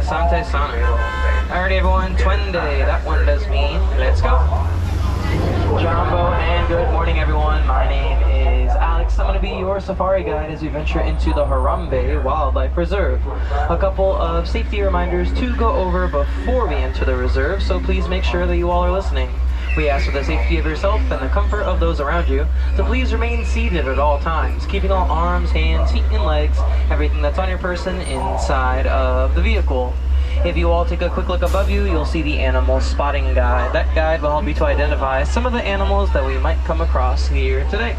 Asante Sana. Alright everyone, Twende, that one does me. Let's go. Jumbo, and good morning everyone. My name is Alex. I'm going to be your safari guide as we venture into the Harambee Wildlife Reserve. A couple of safety reminders to go over before we enter the reserve, so please make sure that you all are listening. We ask for the safety of yourself and the comfort of those around you to please remain seated at all times, keeping all arms, hands, feet, and legs, everything that's on your person inside of the vehicle. If you all take a quick look above you, you'll see the animal spotting guide. That guide will help you to identify some of the animals that we might come across here today.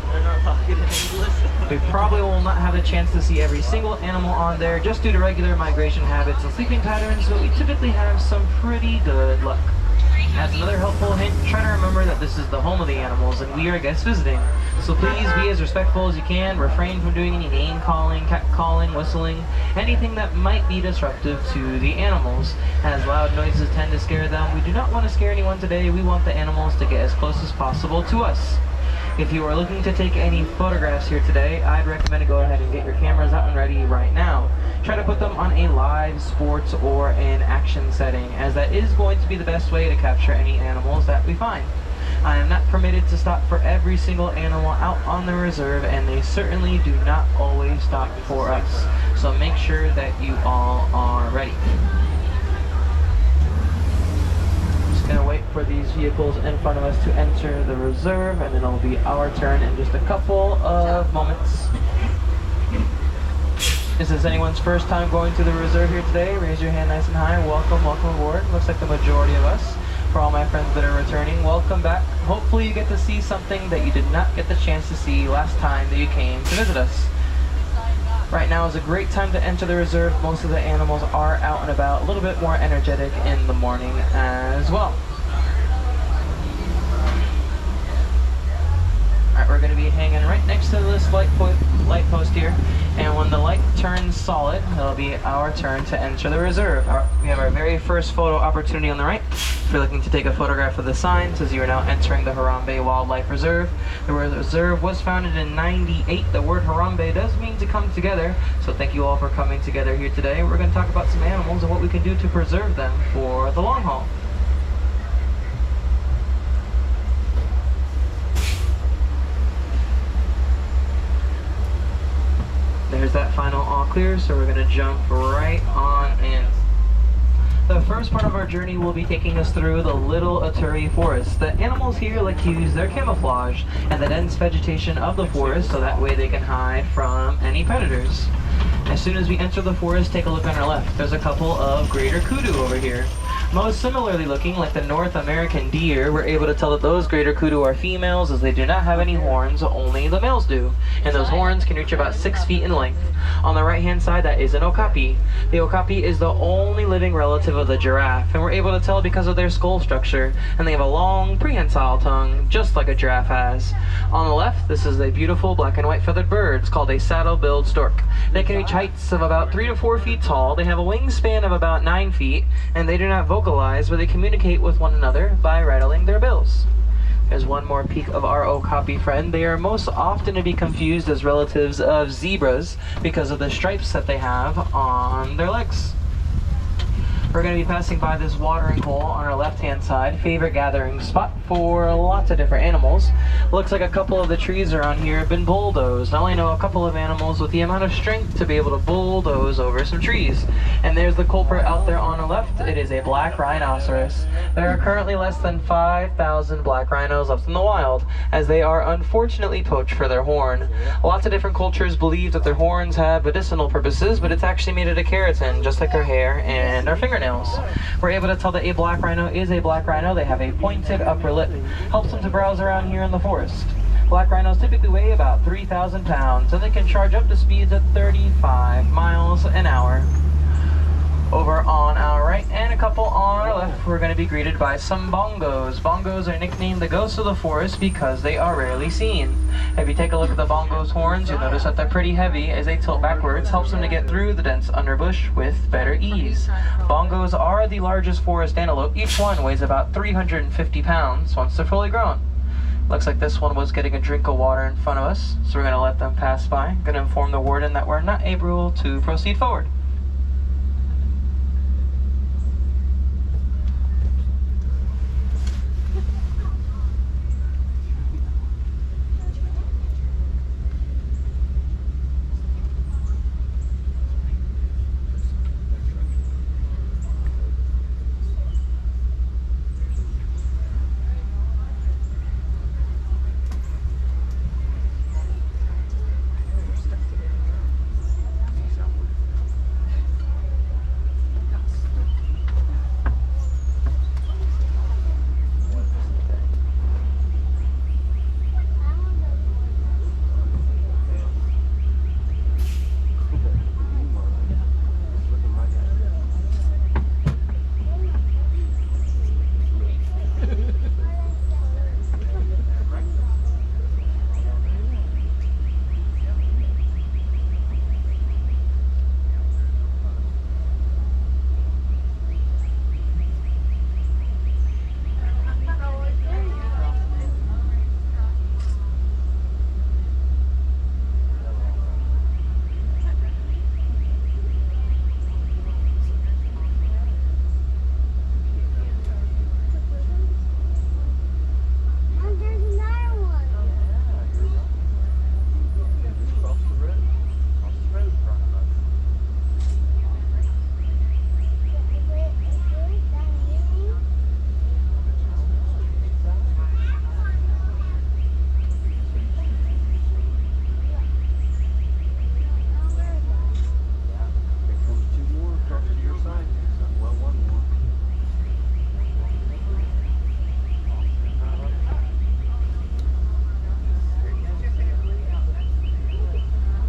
We probably will not have a chance to see every single animal on there just due to regular migration habits and sleeping patterns, but we typically have some pretty good luck. As another helpful hint, try to remember that this is the home of the animals and we are guests visiting. So please be as respectful as you can, refrain from doing any name calling, cat calling, whistling, anything that might be disruptive to the animals. As loud noises tend to scare them, we do not want to scare anyone today. We want the animals to get as close as possible to us. If you are looking to take any photographs here today, I'd recommend to go ahead and get your cameras out and ready right now. Try to put them on a live, sports, or an action setting, as that is going to be the best way to capture any animals that we find. I am not permitted to stop for every single animal out on the reserve, and they certainly do not always stop for us. So make sure that you all are ready. Gonna wait for these vehicles in front of us to enter the reserve, and then it'll be our turn in just a couple of moments. Is this anyone's first time going to the reserve here today? Raise your hand nice and high. Welcome, welcome aboard. Looks like the majority of us. For all my friends that are returning, welcome back. Hopefully you get to see something that you did not get the chance to see last time that you came to visit us. Right now is a great time to enter the reserve. Most of the animals are out and about, a little bit more energetic in the morning as well. Alright, we're going to be hanging right next to this light post here, and when the light turns solid, it'll be our turn to enter the reserve. We have our very first photo opportunity on the right. If you're looking to take a photograph of the sign, it says you are now entering the Harambee Wildlife Reserve. The reserve was founded in '98. The word Harambee does mean to come together, so thank you all for coming together here today. We're going to talk about some animals and what we can do to preserve them for the long haul. There's that final all clear, so we're going to jump right on in. The first part of our journey will be taking us through the Little Aturi Forest. The animals here like to use their camouflage and the dense vegetation of the forest so that way they can hide from any predators. As soon as we enter the forest, take a look on our left. There's a couple of greater kudu over here. Most similarly looking like the North American deer, we're able to tell that those greater kudu are females as they do not have any horns, only the males do. And those horns can reach about 6 feet in length. On the right hand side, that is an okapi. The okapi is the only living relative of the giraffe, and we're able to tell because of their skull structure, and they have a long prehensile tongue, just like a giraffe has. On the left, this is a beautiful black and white feathered bird. It's called a saddle-billed stork. They can reach heights of about 3 to 4 feet tall. They have a wingspan of about 9 feet, and they do not vocalize, but they communicate with one another by rattling their bills. There's one more peek of our okapi friend. They are most often to be confused as relatives of zebras because of the stripes that they have on their legs. We're going to be passing by this watering hole on our left-hand side, favorite gathering spot for lots of different animals. Looks like a couple of the trees around here have been bulldozed. I only know a couple of animals with the amount of strength to be able to bulldoze over some trees. And there's the culprit out there on the left. It is a black rhinoceros. There are currently less than 5,000 black rhinos left in the wild, as they are unfortunately poached for their horn. Lots of different cultures believe that their horns have medicinal purposes, but it's actually made out of keratin, just like our hair and our fingernails. We're able to tell that a black rhino is a black rhino. They have a pointed upper lip. Helps them to browse around here in the forest. Black rhinos typically weigh about 3,000 pounds, and they can charge up to speeds at 35 miles an hour. Over on our right and a couple on our left, we're going to be greeted by some bongos. Bongos are nicknamed the ghosts of the forest because they are rarely seen. If you take a look at the bongos' horns, you'll notice that they're pretty heavy as they tilt backwards, helps them to get through the dense underbush with better ease. Bongos are the largest forest antelope. Each one weighs about 350 pounds once they're fully grown. Looks like this one was getting a drink of water in front of us, so we're going to let them pass by. I'm going to inform the warden that we're not able to proceed forward.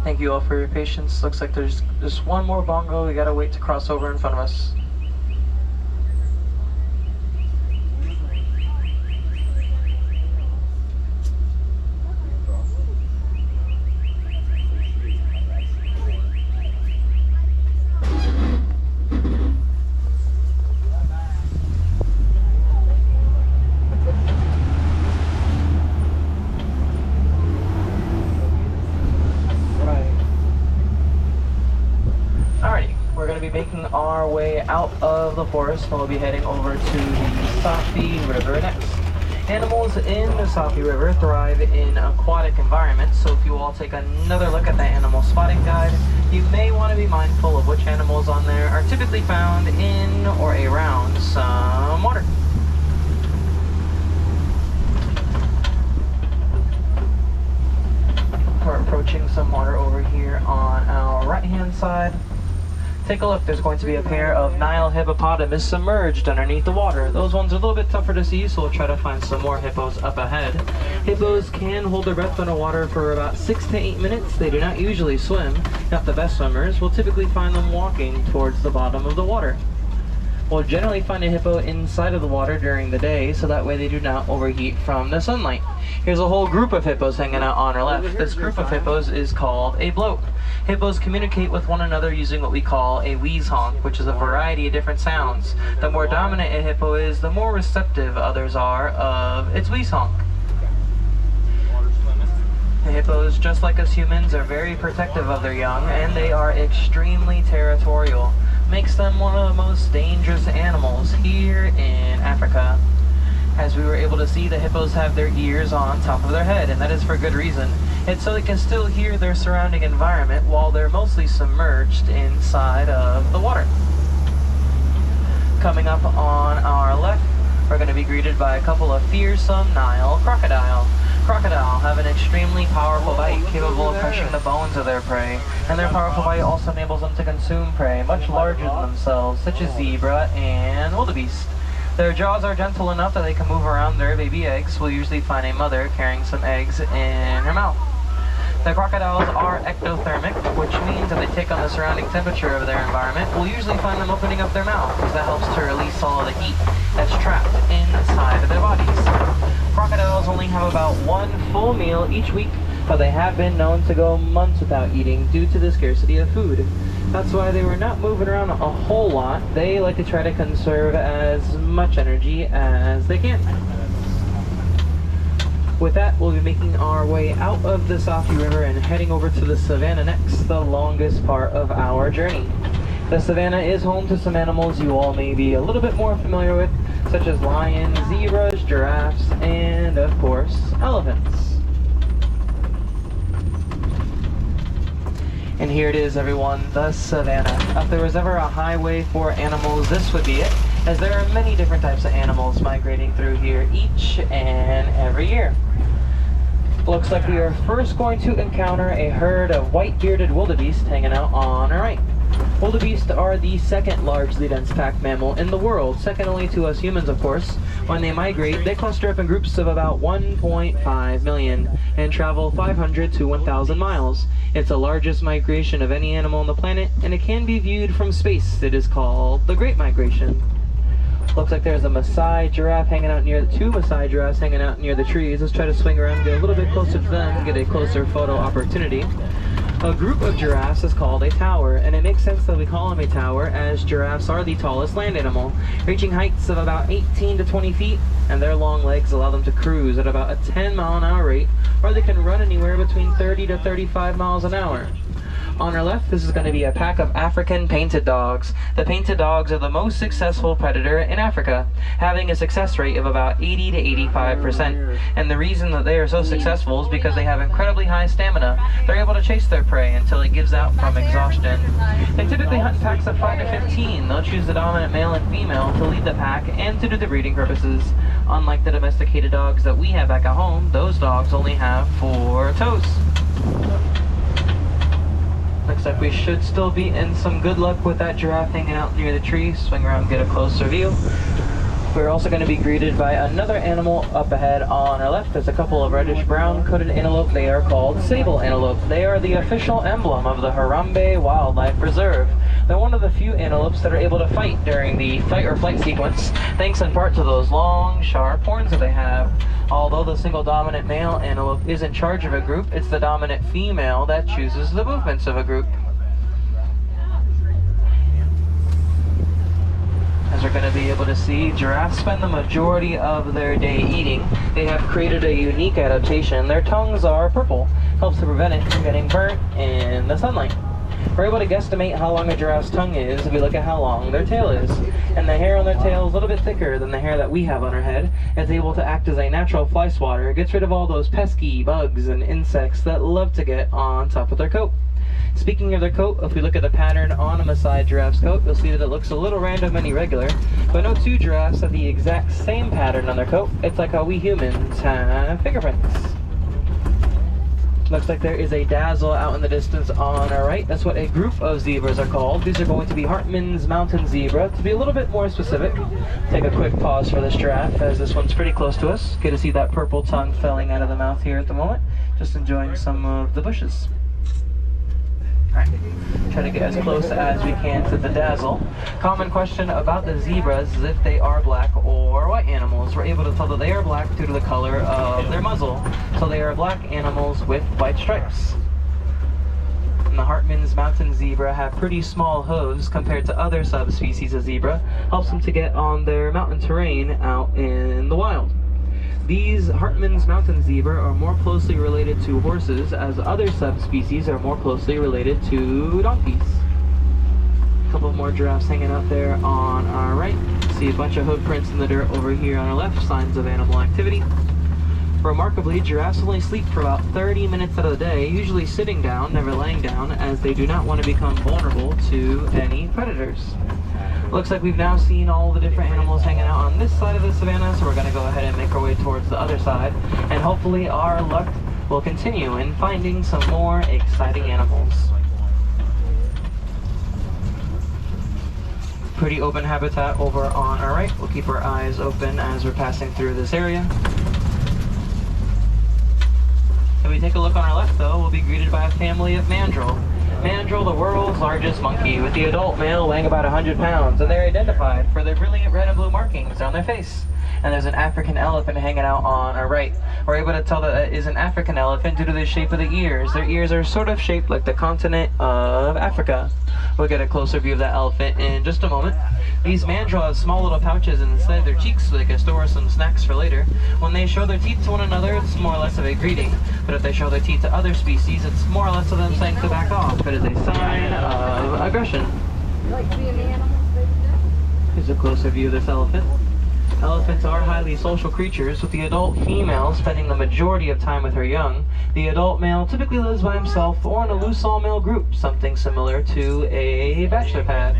Thank you all for your patience. Looks like there's just one more bongo we gotta wait to cross over in front of us. Making our way out of the forest, and we'll be heading over to the Safi River next. Animals in the Safi River thrive in aquatic environments, so if you all take another look at the animal spotting guide, you may want to be mindful of which animals on there are typically found in or around some water. We're approaching some water over here on our right-hand side. Take a look, there's going to be a pair of Nile hippopotamus submerged underneath the water. Those ones are a little bit tougher to see, so we'll try to find some more hippos up ahead. Hippos can hold their breath underwater for about 6 to 8 minutes. They do not usually swim. Not the best swimmers. We'll typically find them walking towards the bottom of the water. We'll generally find a hippo inside of the water during the day, so that way they do not overheat from the sunlight. Here's a whole group of hippos hanging out on our left. This group of hippos is called a bloat. Hippos communicate with one another using what we call a wheeze honk, which is a variety of different sounds. The more dominant a hippo is, the more receptive others are of its wheeze honk. The hippos, just like us humans, are very protective of their young, and they are extremely territorial. Makes them one of the most dangerous animals here in Africa. As we were able to see, the hippos have their ears on top of their head, and that is for good reason. It's so they can still hear their surrounding environment while they're mostly submerged inside of the water. Coming up on our left, we're going to be greeted by a couple of fearsome Nile crocodile. Crocodile have an extremely powerful bite capable of crushing the bones of their prey, and their powerful bite also enables them to consume prey much larger than themselves, such as zebra and wildebeest. Their jaws are gentle enough that they can move around their baby eggs. We'll usually find a mother carrying some eggs in her mouth. The crocodiles are ectothermic, which means that they take on the surrounding temperature of their environment. We'll usually find them opening up their mouth, because that helps to release all of the heat that's trapped inside of their bodies. Crocodiles only have about one full meal each week, but they have been known to go months without eating due to the scarcity of food. That's why they were not moving around a whole lot. They like to try to conserve as much energy as they can. With that, we'll be making our way out of the Safi River and heading over to the Savannah next, the longest part of our journey. The Savannah is home to some animals you all may be a little bit more familiar with, such as lions, zebras, giraffes, and of course, elephants. And here it is, everyone, the Savannah. If there was ever a highway for animals, this would be it, as there are many different types of animals migrating through here each and every year. Looks like we are first going to encounter a herd of white-bearded wildebeest hanging out on our right. Wildebeest are the second largely dense pack mammal in the world, second only to us humans, of course. When they migrate, they cluster up in groups of about 1.5 million and travel 500 to 1,000 miles. It's the largest migration of any animal on the planet, and it can be viewed from space. It is called the Great Migration. Looks like there's a Maasai giraffe hanging out near two Maasai giraffes hanging out near the trees. Let's try to swing around and get a little bit closer to them, get a closer photo opportunity. A group of giraffes is called a tower, and it makes sense that we call them a tower as giraffes are the tallest land animal, reaching heights of about 18 to 20 feet, and their long legs allow them to cruise at about a 10-mile-an-hour rate, or they can run anywhere between 30 to 35 miles an hour. On our left, this is going to be a pack of African painted dogs. The painted dogs are the most successful predator in Africa, having a success rate of about 80 to 85%. And the reason that they are so successful is because they have incredibly high stamina. They're able to chase their prey until it gives out from exhaustion. They typically hunt in packs of 5 to 15. They'll choose the dominant male and female to lead the pack and to do the breeding purposes. Unlike the domesticated dogs that we have back at home, those dogs only have 4 toes. Looks like we should still be in some good luck with that giraffe hanging out near the tree. Swing around and get a closer view. We're also going to be greeted by another animal up ahead on our left. There's a couple of reddish-brown coated antelope. They are called Sable Antelope. They are the official emblem of the Harambee Wildlife Reserve. They're one of the few antelopes that are able to fight during the fight or flight sequence, thanks in part to those long, sharp horns that they have. Although the single dominant male antelope is in charge of a group, it's the dominant female that chooses the movements of a group. As we're going to be able to see, giraffes spend the majority of their day eating. They have created a unique adaptation. Their tongues are purple, helps to prevent it from getting burnt in the sunlight. We're able to guesstimate how long a giraffe's tongue is if we look at how long their tail is. And the hair on their tail is a little bit thicker than the hair that we have on our head. It's able to act as a natural fly swatter. It gets rid of all those pesky bugs and insects that love to get on top of their coat. Speaking of their coat, if we look at the pattern on a Maasai giraffe's coat, you'll see that it looks a little random and irregular, but no two giraffes have the exact same pattern on their coat. It's like how we humans have fingerprints. Looks like there is a dazzle out in the distance on our right. That's what a group of zebras are called. These are going to be Hartmann's mountain zebra. To be a little bit more specific, take a quick pause for this giraffe, as this one's pretty close to us. Good to see that purple tongue filling out of the mouth here at the moment. Just enjoying some of the bushes. Alright, try to get as close as we can to the dazzle. Common question about the zebras is if they are black or white animals. We're able to tell that they are black due to the color of their muzzle. So they are black animals with white stripes. And the Hartmann's mountain zebra have pretty small hooves compared to other subspecies of zebra. Helps them to get on their mountain terrain out in the wild. These Hartmann's mountain zebra are more closely related to horses, as other subspecies are more closely related to donkeys. A couple more giraffes hanging out there on our right. See a bunch of hoof prints in the dirt over here on our left, signs of animal activity. Remarkably, giraffes only sleep for about 30 minutes out of the day, usually sitting down, never laying down, as they do not want to become vulnerable to any predators. Looks like we've now seen all the different animals hanging out on this side of the savannah, so we're going to go ahead and make our way towards the other side, and hopefully our luck will continue in finding some more exciting animals. Pretty open habitat over on our right. We'll keep our eyes open as we're passing through this area. If we take a look on our left, though, we'll be greeted by a family of mandrill. Mandrill, the world's largest monkey, with the adult male weighing about 100 pounds, and they're identified for their brilliant red and blue markings on their face. And there's an African elephant hanging out on our right. We're able to tell that it is an African elephant due to the shape of the ears. Their ears are sort of shaped like the continent of Africa. We'll get a closer view of that elephant in just a moment. These mandrill have small little pouches inside their cheeks so they can store some snacks for later. When they show their teeth to one another, it's more or less of a greeting. But if they show their teeth to other species, it's more or less of them saying to back off. It is a sign of aggression. Here's a closer view of this elephant. Elephants are highly social creatures, with the adult female spending the majority of time with her young. The adult male typically lives by himself or in a loose all-male group, something similar to a bachelor pad.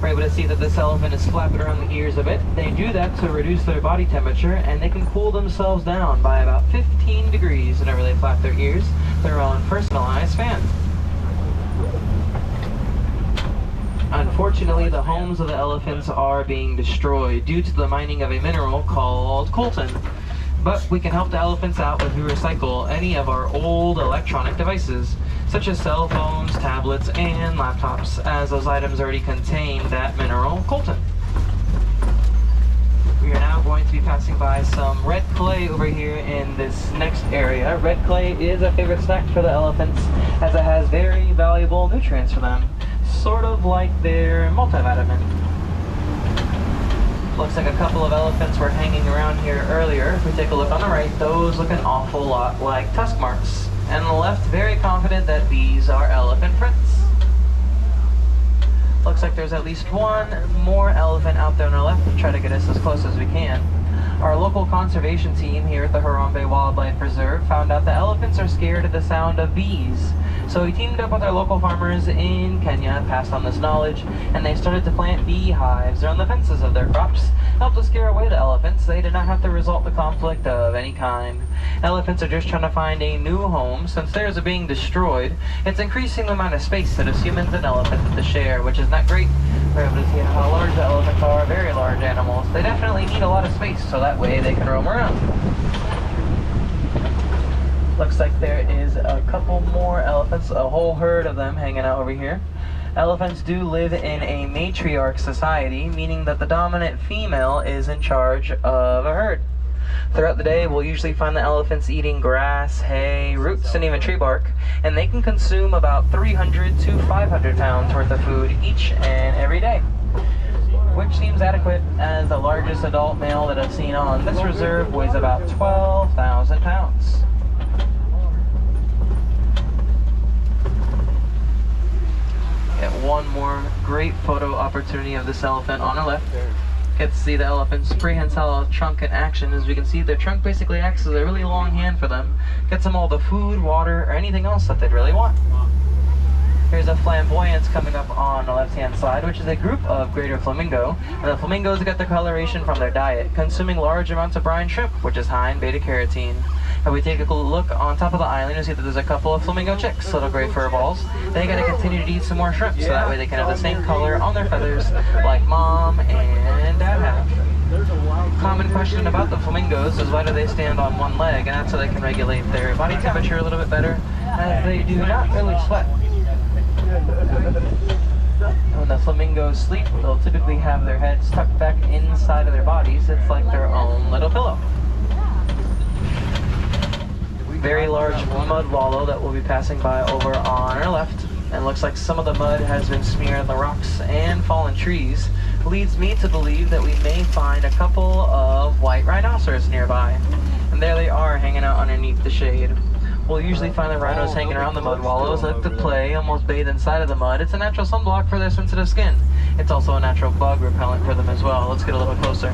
We're able to see that this elephant is flapping around the ears a bit. They do that to reduce their body temperature, and they can cool themselves down by about 15 degrees whenever they flap their ears. Their own personalized fan. Unfortunately, the homes of the elephants are being destroyed due to the mining of a mineral called coltan. But we can help the elephants out if we recycle any of our old electronic devices, such as cell phones, tablets, and laptops, as those items already contain that mineral coltan. We are now going to be passing by some red clay over here in this next area. Red clay is a favorite snack for the elephants, as it has very valuable nutrients for them. Sort of like their multivitamin. Looks like a couple of elephants were hanging around here earlier. If we take a look on the right, those look an awful lot like tusk marks. And on the left, very confident that these are elephant prints. Looks like there's at least one more elephant out there on our left to try to get us as close as we can. Our local conservation team here at the Harambee Wildlife Reserve found out that elephants are scared of the sound of bees. So he teamed up with our local farmers in Kenya, passed on this knowledge, and they started to plant beehives around the fences of their crops, helped to scare away the elephants. They did not have to resort to conflict of any kind. Elephants are just trying to find a new home. Since theirs are being destroyed, it's increasing the amount of space that us humans and elephants have to share, which is not great. We're able to see how large the elephants are, very large animals. They definitely need a lot of space, so that way they can roam around. Looks like there is a couple more elephants, a whole herd of them hanging out over here. Elephants do live in a matriarch society, meaning that the dominant female is in charge of a herd. Throughout the day, we'll usually find the elephants eating grass, hay, roots, and even tree bark, and they can consume about 300 to 500 pounds worth of food each and every day, which seems adequate, as the largest adult male that I've seen on this reserve weighs about 12,000 pounds. Get one more great photo opportunity of this elephant on our left. Get to see the elephant's prehensile trunk in action. As we can see, their trunk basically acts as a really long hand for them. Gets them all the food, water, or anything else that they'd really want. Here's a flamboyance coming up on the left-hand side, which is a group of greater flamingo. And the flamingos get their coloration from their diet, consuming large amounts of brine shrimp, which is high in beta-carotene. If we take a look on top of the island, you'll see that there's a couple of flamingo chicks, little gray fur balls. They gotta continue to eat some more shrimp, so that way they can have the same color on their feathers like mom and dad have. Common question about the flamingos is why do they stand on one leg, and that's so they can regulate their body temperature a little bit better, as they do not really sweat. When the flamingos sleep, they'll typically have their heads tucked back inside of their bodies. It's like their own little pillow. Very large mud wallow that we'll be passing by over on our left, and looks like some of the mud has been smeared on the rocks and fallen trees. Leads me to believe that we may find a couple of white rhinoceros nearby, and there they are hanging out underneath the shade. We'll usually find the rhinos hanging around the mud wallows, like to play, almost bathe inside of the mud. It's a natural sunblock for their sensitive skin. It's also a natural bug repellent for them as well. Let's get a little closer.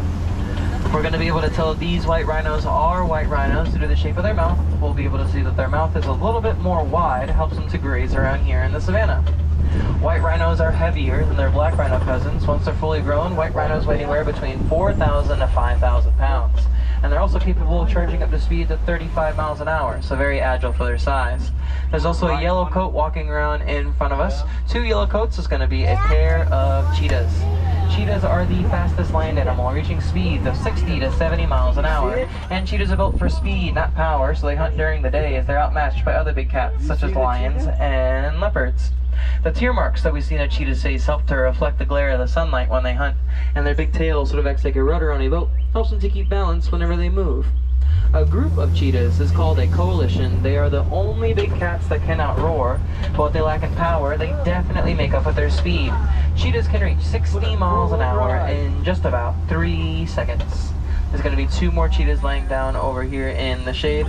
We're going to be able to tell these white rhinos are white rhinos due to the shape of their mouth. We'll be able to see that their mouth is a little bit more wide, helps them to graze around here in the savannah. White rhinos are heavier than their black rhino cousins. Once they're fully grown, white rhinos weigh anywhere between 4,000 to 5,000 pounds. And they're also capable of charging up to speeds at 35 miles an hour, so very agile for their size. There's also a yellow coat walking around in front of us. Two yellow coats is going to be a pair of cheetahs. Cheetahs are the fastest land animal, reaching speeds of 60 to 70 miles an hour. And cheetahs are built for speed, not power, so they hunt during the day as they're outmatched by other big cats, such as lions and leopards. The tear marks that we see in a cheetah's face help to reflect the glare of the sunlight when they hunt, and their big tail sort of acts like a rudder on a boat, helps them to keep balance whenever they move. A group of cheetahs is called a coalition. They are the only big cats that can outroar, but what they lack in power, they definitely make up with their speed. Cheetahs can reach 60 miles an hour in just about 3 seconds. There's going to be two more cheetahs laying down over here in the shade.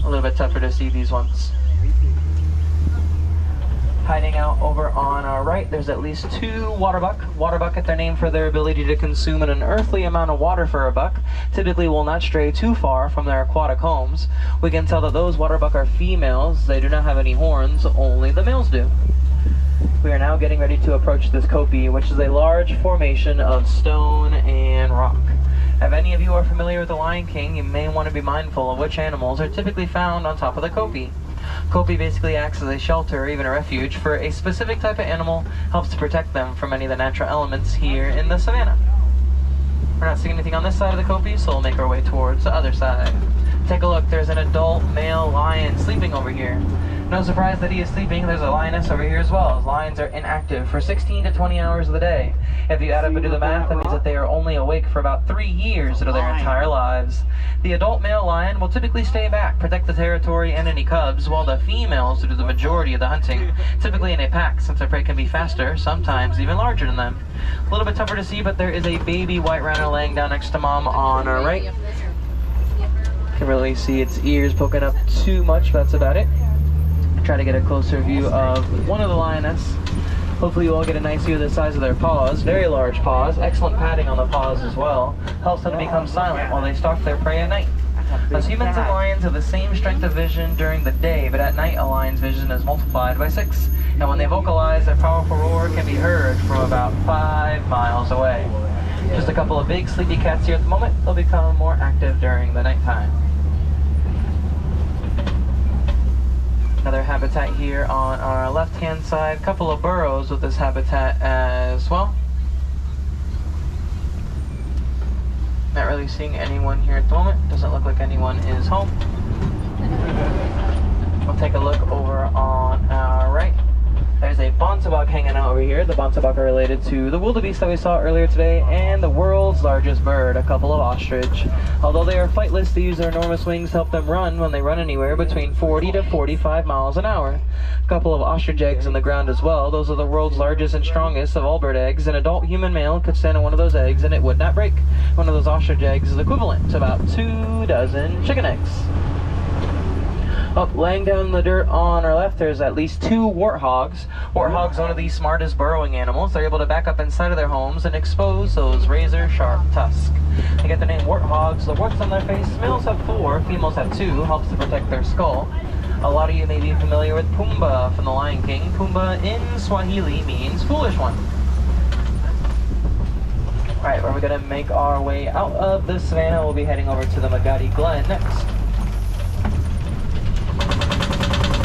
A little bit tougher to see these ones. Hiding out over on our right, there's at least two waterbuck. Waterbuck get their name for their ability to consume an unearthly amount of water for a buck. Typically will not stray too far from their aquatic homes. We can tell that those waterbuck are females. They do not have any horns, only the males do. We are now getting ready to approach this kopje, which is a large formation of stone and rock. If any of you are familiar with the Lion King, you may want to be mindful of which animals are typically found on top of the kopje. Kopje basically acts as a shelter or even a refuge for a specific type of animal, helps to protect them from any of the natural elements here in the savannah. We're not seeing anything on this side of the kopje, so we'll make our way towards the other side. Take a look, there's an adult male lion sleeping over here. No surprise that he is sleeping, there's a lioness over here as well. Lions are inactive for 16 to 20 hours of the day. If you add up and do the math, that means that they are only awake for about 3 years out of their entire lives. The adult male lion will typically stay back, protect the territory and any cubs, while the females do the majority of the hunting, typically in a pack, since their prey can be faster, sometimes even larger than them. A little bit tougher to see, but there is a baby white rhino laying down next to mom on our right. Can't really see its ears poking up too much, but that's about it. Try to get a closer view of one of the lioness. Hopefully you all get a nice view of the size of their paws. Very large paws, excellent padding on the paws as well. Helps them to become silent while they stalk their prey at night. As humans and lions have the same strength of vision during the day, but at night a lion's vision is multiplied by 6. And when they vocalize, their powerful roar can be heard from about 5 miles away. Just a couple of big sleepy cats here at the moment. They'll become more active during the nighttime. Another habitat here on our left-hand side. A couple of burrows with this habitat as well. Not really seeing anyone here at the moment. Doesn't look like anyone is home. We'll take a look over on our right. There's a Bontebok hanging out over here. The Bontebok are related to the Wildebeest that we saw earlier today, and the world's largest bird, a couple of ostrich. Although they are flightless, they use their enormous wings to help them run when they run anywhere between 40 to 45 miles an hour. A couple of ostrich eggs in the ground as well. Those are the world's largest and strongest of all bird eggs. An adult human male could stand on one of those eggs and it would not break. One of those ostrich eggs is equivalent to about 2 dozen chicken eggs. Up, laying down the dirt on our left, there's at least 2 warthogs. Warthogs, one of the smartest burrowing animals. They're able to back up inside of their homes and expose those razor-sharp tusks. They get the name warthogs. The warts on their face, males have 4, females have 2, helps to protect their skull. A lot of you may be familiar with Pumbaa from The Lion King. Pumbaa in Swahili means foolish one. Alright, we're going to make our way out of the savannah. We'll be heading over to the Magadi Glen next.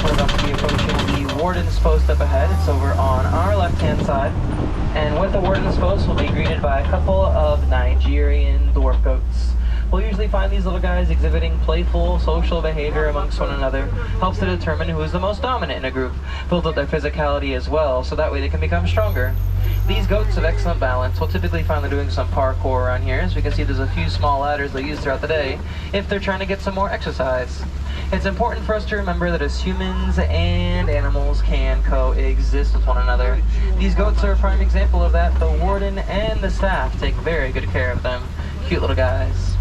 We're about to be approaching the Warden's Post up ahead. It's over on our left-hand side. And with the Warden's Post, we'll be greeted by a couple of Nigerian dwarf goats. We'll usually find these little guys exhibiting playful, social behavior amongst one another. Helps to determine who is the most dominant in a group. Builds up their physicality as well, so that way they can become stronger. These goats have excellent balance. We'll typically find them doing some parkour around here. As we can see, there's a few small ladders they use throughout the day if they're trying to get some more exercise. It's important for us to remember that as humans and animals can coexist with one another. These goats are a prime example of that. The warden and the staff take very good care of them. Cute little guys.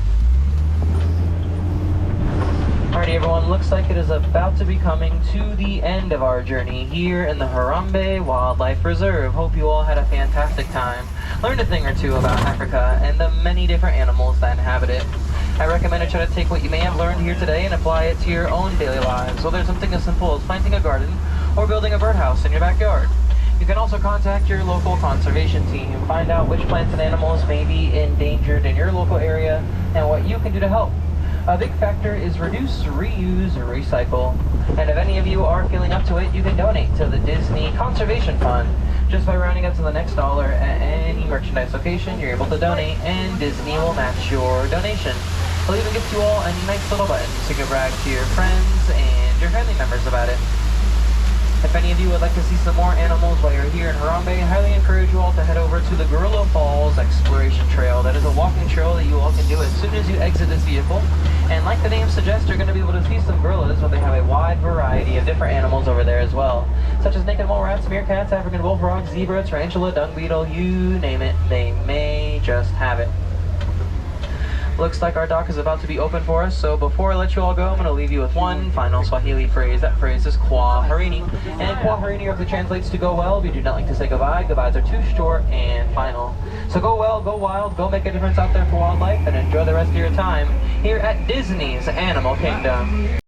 Alrighty everyone, looks like it is about to be coming to the end of our journey here in the Harambee Wildlife Reserve. Hope you all had a fantastic time. Learned a thing or two about Africa and the many different animals that inhabit it. I recommend you try to take what you may have learned here today and apply it to your own daily lives, whether it's something as simple as planting a garden or building a birdhouse in your backyard. You can also contact your local conservation team, find out which plants and animals may be endangered in your local area and what you can do to help. A big factor is reduce, reuse, recycle. And if any of you are feeling up to it, you can donate to the Disney Conservation Fund. Just by rounding up to the next dollar at any merchandise location, you're able to donate, and Disney will match your donation. They'll even gift you all a nice little button so you can brag to your friends and your family members about it. If any of you would like to see some more animals while you're here in Harambee, I highly encourage you all to head over to the Gorilla Falls Exploration Trail. That is a walking trail that you all can do as soon as you exit this vehicle. And like the name suggests, you're going to be able to see some gorillas, but they have a wide variety of different animals over there as well. Such as naked mole rats, meerkats, African bullfrogs, zebra, tarantula, dung beetle, you name it, they may just have it. Looks like our dock is about to be open for us, so before I let you all go, I'm going to leave you with one final Swahili phrase. That phrase is kwa harini. And kwa harini roughly translates to go well. If you do not like to say goodbye, goodbyes are too short and final. So go well, go wild, go make a difference out there for wildlife, and enjoy the rest of your time here at Disney's Animal Kingdom.